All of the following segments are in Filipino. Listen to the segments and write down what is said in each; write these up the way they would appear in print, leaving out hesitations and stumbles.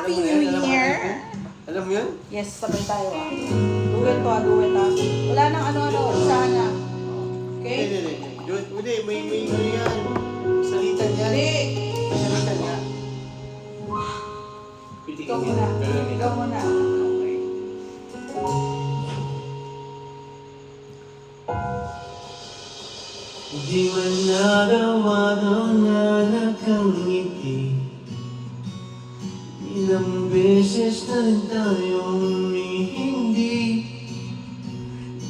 Happy New Year! Alam mo yun? Yes, sabay tayo ah. Duet to ah, duet ah. Wala nang ano-ano, isa na. Okay? Hindi, may ano yan. Salitan yan. Hindi! May salitan nga. Ikaw muna. Ikaw muna. Okay. Di man narawa na nakangiti. Ilang beses na rin tayong humihindi.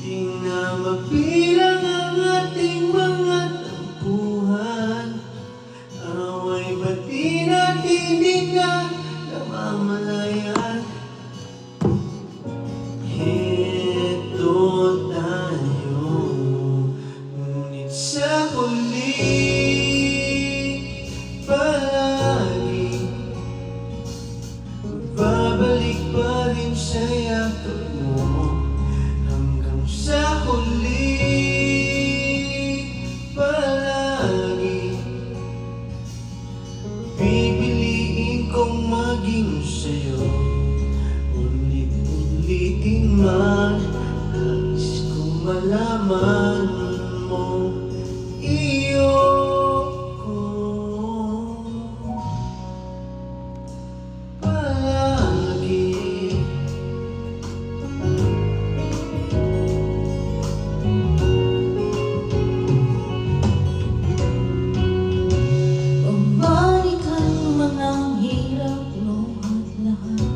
Di na mapilang ang ating mga tampuhan. Away ba't di natin di na namamalayan? Heto tayo, ngunit sa huli palagi babalik pa rin sa yakap mo. Hanggang sa huli palagi pipiliin kong maging sa'yo. Ulit-ulitin man, nais kong malaman mo iyo ko palagi. Bumalikan man ang hirap mo at lahat.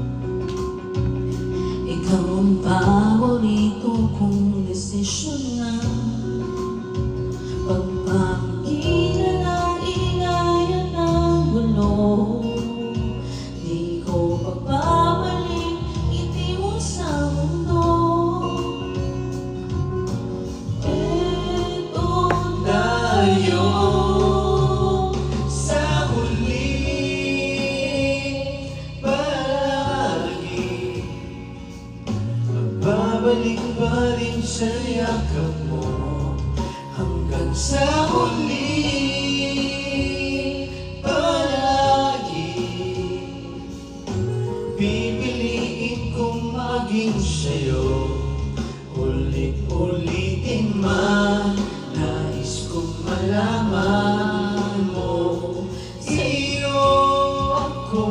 Ikaw ang paborito kong desisyon na. Pagpapagitan ng ingay at ng gulo, di ko pagbabalik ngiti mo sa mundo. Eto Tayo sa huli palagi magbabalik pa rin sa yakap mo. Hanggang sa huli palagi pipiliin kong maging sa'yo. Ulit-ulitin man, nais kong malaman mo iyo ako.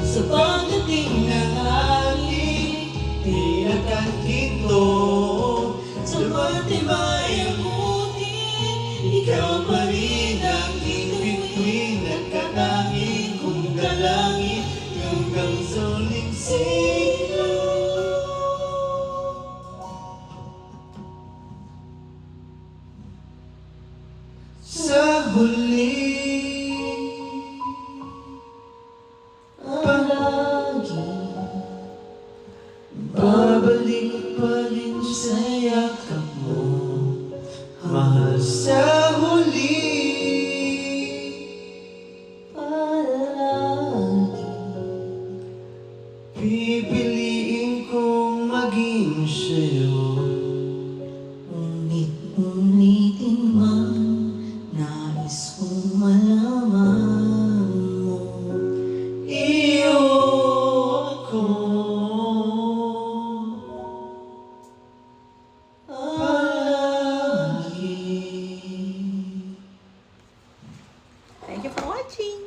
Sa pagdating ng ating pinagkakito, sa matibay ang buti, ikaw pa rin ang bituin at katangin kong dalangin hanggang sa uling siglo. Sa huli palagi babalik pa rin sa yakap mo, mahal sa huli palagi. pipiliin kong maging sa'yo. Ulit-ulitin man, nais kong malaman mo Iyo ako palagi. Thank you for watching!